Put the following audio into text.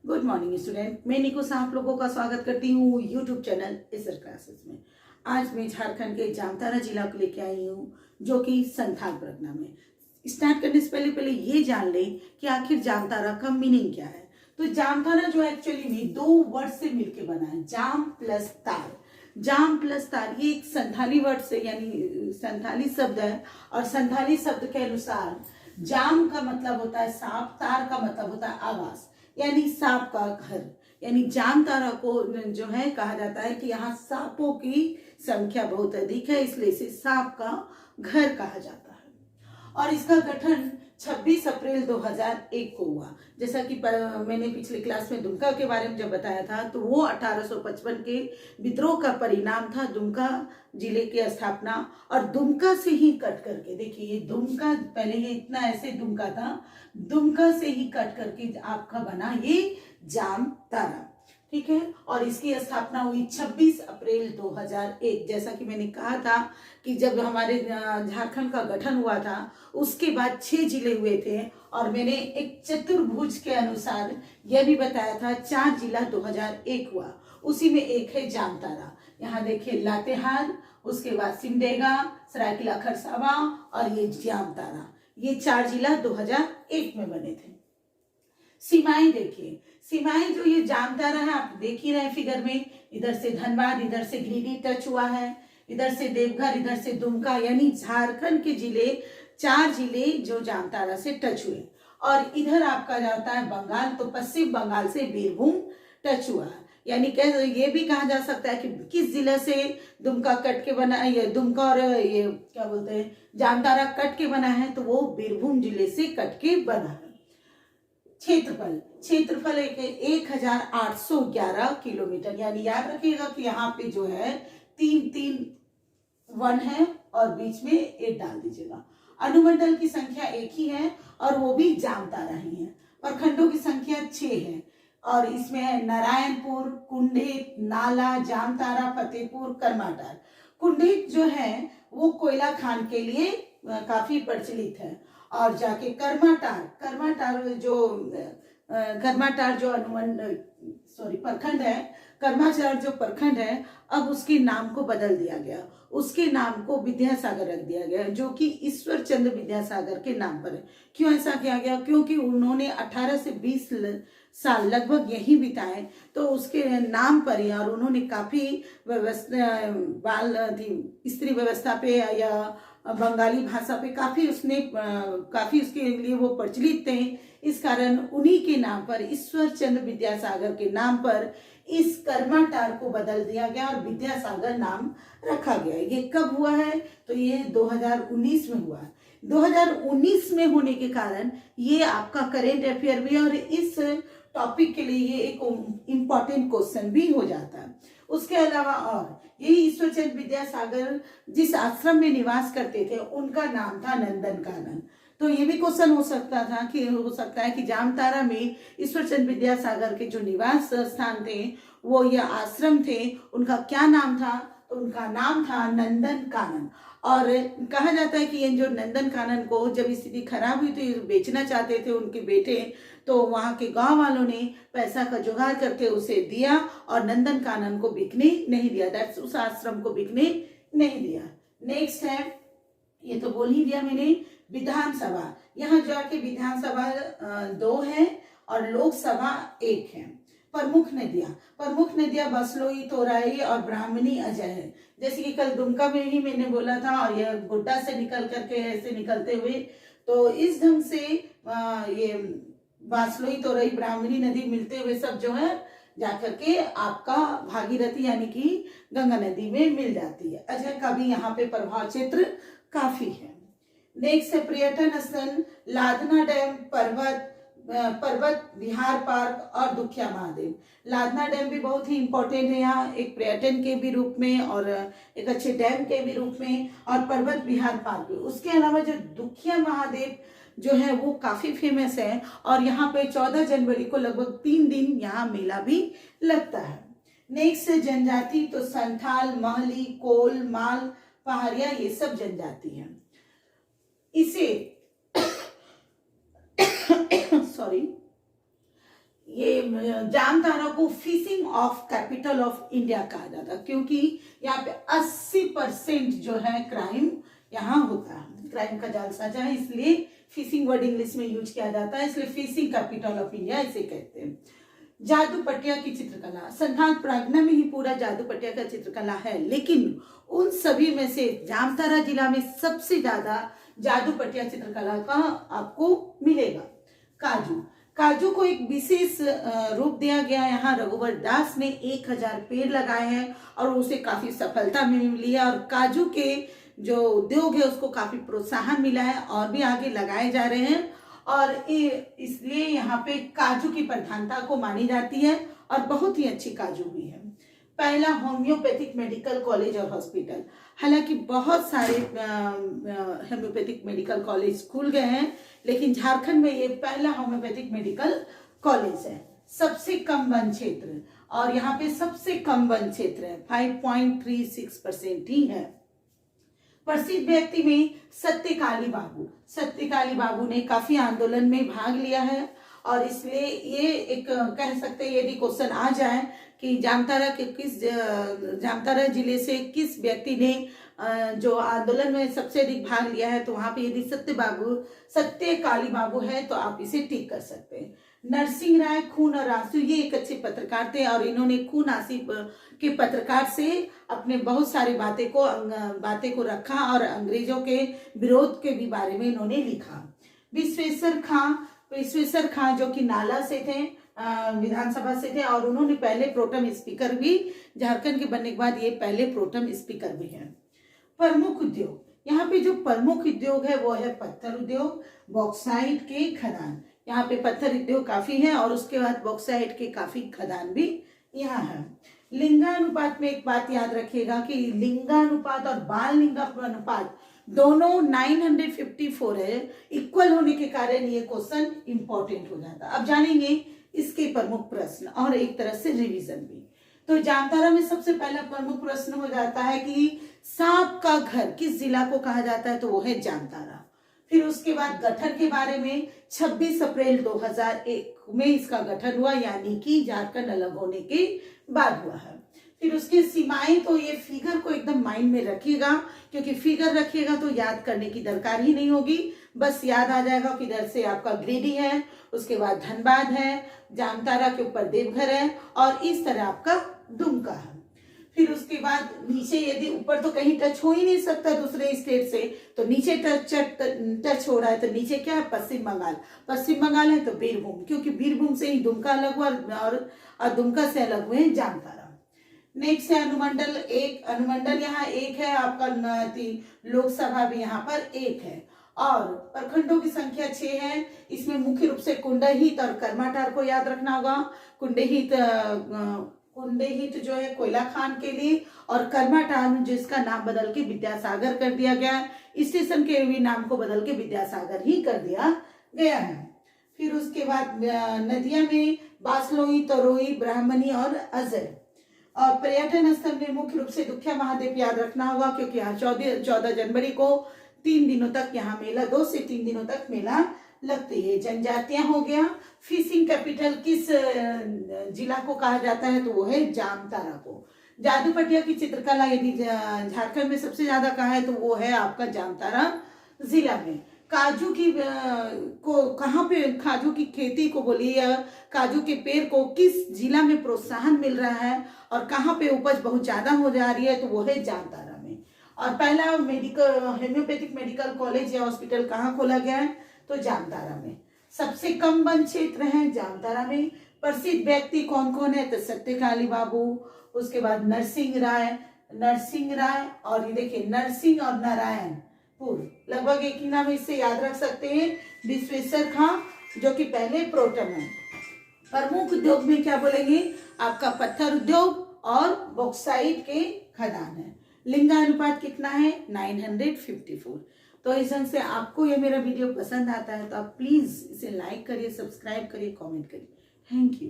Good morning student, मैं निको से आप लोगों का स्वागत करती हूँ यूट्यूब चैनल इसर क्लासेस में। आज मैं झारखंड के जामतारा जिला को लेके आई हूँ जो कि संथाल परगना में। स्टार्ट करने से पहले ये जान लें कि आखिर जामतारा का मीनिंग क्या है। तो जामतारा जो एक्चुअली में दो वर्ड से मिलके बना है, जाम प्लस तार। जाम प्लस तार ये एक संथाली वर्ड से यानी संथाली शब्द है, और संथाली शब्द के अनुसार जाम का मतलब होता है सांप, तार का मतलब होता है आवास यानी सांप का घर। यानी जामतारा को जो है कहा जाता है कि यहाँ सांपों की संख्या बहुत अधिक है, इसलिए इसे सांप का घर कहा जाता है। और इसका गठन 26 अप्रैल 2001 को हुआ। जैसा कि मैंने पिछले क्लास में दुमका के बारे में जब बताया था, तो वो 1855 के विद्रोह का परिणाम था, दुमका जिले की स्थापना। और दुमका से ही कट करके, देखिए ये दुमका, पहले ये इतना ऐसे दुमका था, दुमका से ही कट करके आपका बना ये जामतारा, ठीक है। और इसकी स्थापना हुई 26 अप्रैल 2001। जैसा कि मैंने कहा था कि जब हमारे झारखंड का गठन हुआ था उसके बाद 6 जिले हुए थे, और मैंने एक चतुर्भुज के अनुसार यह भी बताया था 4 जिला 2001 हुआ, उसी में एक है जामतारा। यहाँ देखिए लातेहार, उसके बाद सिमडेगा, सरायकेला खरसावां और ये जामतारा, ये 4 जिला 2001 में बने थे। सीमाएं देखिए, सीमाएं जो ये जामतारा है आप देख ही रहे फिगर में, इधर से धनबाद, इधर से गिरिडीह टच हुआ है, इधर से देवघर, इधर से दुमका, यानी झारखंड के जिले 4 जिले जो जामतारा से टच हुए। और इधर आपका जाता है बंगाल, तो पश्चिम बंगाल से बीरभूम टच हुआ है। यानी ये भी कहा जा सकता है कि किस जिले से दुमका कट के बना है, ये दुमका और ये क्या बोलते हैं जामतारा कट के बना है, तो वो बीरभूम जिले से कट के बना है। क्षेत्रफल 1811 किलोमीटर, यानी याद रखिएगा कि यहाँ पे जो है 3 1 है और बीच में 8 डाल दीजिएगा। अनुमंडल की संख्या 1 ही है और वो भी जामतारा ही है। प्रखंडों की संख्या 6 है, और इसमें है नारायणपुर, कुंडेत, नाला, जामतारा, फतेहपुर, करमाटार। कुंडेत जो है वो कोयला खान के लिए काफी प्रचलित है। और जाके करमाटार जो प्रखंड है, करमाटार जो प्रखंड है, अब उसके नाम को बदल दिया गया, उसके नाम को विद्यासागर रख दिया गया, जो कि ईश्वर चंद्र विद्यासागर के नाम पर है। क्यों ऐसा किया गया? क्योंकि उन्होंने 18 से 20 साल लगभग यही बिताए, तो उसके नाम पर ही, और उन्होंने काफी स्त्री व्यवस्था पे या बंगाली भाषा पे काफी उसके लिए वो प्रचलित थे। इस कारण उन्हीं के नाम पर, ईश्वर चंद्र विद्यासागर के नाम पर इस करमाटार को बदल दिया गया और विद्यासागर नाम रखा गया। ये कब हुआ है? तो ये 2019 में हुआ। 2019 में होने के कारण ये आपका करेंट अफेयर भी है, और इस टॉपिक के लिए ये एक इम्पॉर्टेंट क्वेश्चन भी हो जाता है। उसके अलावा और यही ईश्वर चंद्र विद्यासागर जिस आश्रम में निवास करते थे उनका नाम था नंदन कानन। तो ये भी क्वेश्चन हो सकता है कि जामतारा में ईश्वर चंद्र विद्यासागर के जो निवास स्थान थे, वो या आश्रम थे, उनका क्या नाम था? तो उनका नाम था नंदन कानन। और कहा जाता है कि ये जो नंदन कानन को जब स्थिति खराब हुई तो बेचना चाहते थे उनके बेटे, तो वहां के गांव वालों ने पैसा का जुगाड़ करके उसे दिया और नंदन कानन को बिकने नहीं दिया, दैट्स उस आश्रम को बिकने नहीं दिया। नेक्स्ट है, ये तो बोल ही दिया मैंने, विधानसभा। यहाँ जाके विधानसभा 2 है और लोकसभा 1 है। प्रमुख नदियां बसलोई, तोराई और ब्राह्मणी अजय है। जैसे कि कल दुमका में ही मैंने बोला था, और यह गोड्डा से निकल करके ऐसे निकलते हुए, तो इस ढंग से ये बासलोई, तोरई, ब्राह्मणी नदी मिलते हुए सब जो है जाकर के आपका भागीरथी यानी कि गंगा नदी में मिल जाती है। अजय का भी यहाँ पे प्रभाव क्षेत्र काफी है। नेक्स्ट है पर्यटन स्थल, लाधना डैम, पर्वत विहार पार्क और दुखिया महादेव। लाधना डैम भी बहुत ही इंपॉर्टेंट है यहाँ, एक पर्यटन के भी रूप में और एक अच्छे डैम के भी रूप में, और पर्वत विहार पार्क भी। उसके अलावा जो दुखिया महादेव जो है वो काफी फेमस है, और यहाँ पे 14 जनवरी को लगभग 3 दिन यहाँ मेला भी लगता है। नेक्स्ट है जनजाति, तो संथाल, महली, कोल, माल, पहाड़िया, ये सब जनजाति है। इसे ये जामतारा को fishing of capital of India कहा जाता है, क्योंकि यहाँ पे 80% जो है क्राइम यहाँ होता है, क्राइम का जाल साझा है, इसलिए फिशिंग वर्ड इंग्लिश में यूज किया जाता है, इसलिए फिशिंग कैपिटल ऑफ इंडिया इसे कहते हैं। जादू पटिया की चित्रकला, संथाल परगना में ही पूरा जादू पटिया का चित्रकला है, लेकिन उन सभी में से जामतारा जिला में सबसे ज्यादा जादू पटिया चित्रकला का आपको मिलेगा। काजू, काजू को एक विशेष रूप दिया गया। यहाँ रघुवर दास ने 1000 पेड़ लगाए हैं और उसे काफी सफलता मिली है, और काजू के जो उद्योग है उसको काफी प्रोत्साहन मिला है और भी आगे लगाए जा रहे हैं, और इसलिए यहाँ पे काजू की प्रधानता को मानी जाती है और बहुत ही अच्छी काजू भी है। पहला होम्योपैथिक मेडिकल कॉलेज और हॉस्पिटल, हालांकि बहुत सारे होम्योपैथिक मेडिकल कॉलेज खुल गए हैं, लेकिन झारखंड में ये पहला होम्योपैथिक मेडिकल कॉलेज है। सबसे कम वन क्षेत्र, और यहाँ पे सबसे कम वन क्षेत्र है, 5.36% ही है। प्रसिद्ध व्यक्ति में सत्यकाली बाबू, सत्यकाली बाबू ने काफी आंदोलन में भाग लिया है, और इसलिए ये एक कह सकते हैं यदि क्वेश्चन आ जाए कि जामतारा जिले से किस व्यक्ति ने जो आंदोलन में सबसे अधिक भाग लिया है, तो वहां पे यदि सत्यकाली बाबू है तो आप इसे टिक कर सकते हैं। नरसिंह राय खून और आंसू, ये एक अच्छे पत्रकार थे और इन्होंने खून आंसू के पत्रकार से अपने बहुत सारी बातें को रखा और अंग्रेजों के विरोध के भी बारे में इन्होंने लिखा। विश्वेश्वर खां जो कि नाला से थे, विधानसभा से थे, और उन्होंने पहले प्रोटम स्पीकर भी, झारखंड के बनने के बाद ये पहले प्रोटम स्पीकर भी हैं। प्रमुख उद्योग, यहाँ पे जो प्रमुख उद्योग है वो है पत्थर उद्योग, बॉक्साइट के खदान, यहाँ पे पत्थर उद्योग काफी है और उसके बाद बॉक्साइट के काफी खदान भी यहाँ है। लिंगानुपात में एक बात याद रखिएगा कि लिंगानुपात और बाल लिंगानुपात दोनों 954 है, इक्वल होने के कारण ये क्वेश्चन इंपॉर्टेंट हो जाता है। अब जानेंगे इसके प्रमुख प्रश्न और एक तरह से रिवीजन भी। तो जामतारा में सबसे पहला प्रमुख प्रश्न हो जाता है कि सांप का घर किस जिला को कहा जाता है, तो वो है जामतारा। फिर उसके बाद गठन के बारे में 26 अप्रैल 2001 में इसका गठन हुआ, यानी कि झारखंड अलग होने के बाद हुआ है। फिर उसकी सीमाएं, तो ये फिगर को एकदम माइंड में रखिएगा, क्योंकि फिगर रखिएगा तो याद करने की दरकार ही नहीं होगी, बस याद आ जाएगा कि इधर से आपका गिरिडीह है, उसके बाद धनबाद है, जामतारा के ऊपर देवघर है, और इस तरह आपका दुमका है। फिर उसके बाद नीचे, यदि ऊपर तो कहीं टच हो ही नहीं सकता दूसरे स्टेट से, तो नीचे टच हो रहा है, तो नीचे क्या है, पश्चिम बंगाल। पश्चिम बंगाल है तो बीरभूम, क्योंकि बीरभूम से ही दुमका अलग हुआ और दुमका से अलग हुए जामतारा। नेक्स्ट है अनुमंडल 1, अनुमंडल यहाँ 1 है आपका, लोकसभा भी यहाँ पर 1 है, और प्रखंडों की संख्या 6 है। इसमें मुख्य रूप से कुंडहित और कर्माटार को याद रखना होगा। कुंडहित जो है कोयला खान के लिए, और कर्माटार जिसका नाम बदल के विद्यासागर कर दिया गया, स्टेशन के भी नाम को बदल के विद्यासागर ही कर दिया गया है। फिर उसके बाद नदियां में बासलोई, तरोई, ब्राह्मणी और अजय। और पर्यटन स्थल में मुख्य रूप से दुखिया महादेव याद रखना होगा, क्योंकि यहाँ 14 जनवरी को 3 दिनों तक यहाँ मेला, 2 से 3 दिनों तक मेला लगती है। जनजातियां हो गया। फिशिंग कैपिटल किस जिला को कहा जाता है, तो वो है जामतारा को। जादू पटिया की चित्रकला यदि झारखंड में सबसे ज्यादा कहा है तो वो है आपका जामतारा जिला में। काजू की कहाँ पे काजू की खेती को बोलिए, या काजू के पेड़ को किस जिला में प्रोत्साहन मिल रहा है और कहाँ पे उपज बहुत ज्यादा हो जा रही है, तो वो है जामतारा में। और पहला होम्योपैथिक मेडिकल कॉलेज या हॉस्पिटल कहाँ खोला गया है, तो जामतारा में। सबसे कम वन क्षेत्र है जामतारा में। प्रसिद्ध व्यक्ति कौन कौन है, तो सत्यकाली बाबू, उसके बाद नरसिंह राय, और ये देखिए नरसिंह और नारायणपुर, लगभग एक ही नाम, इससे याद रख सकते हैं। विश्वेश्वर खां जो कि पहले प्रोटम है। प्रमुख उद्योग में क्या बोलेंगे, आपका पत्थर उद्योग और बॉक्साइट के खदान है। लिंगानुपात कितना है, 954। तो इस ढंग से आपको ये मेरा वीडियो पसंद आता है तो आप प्लीज इसे लाइक करिए, सब्सक्राइब करिए, कमेंट करिए। Thank you.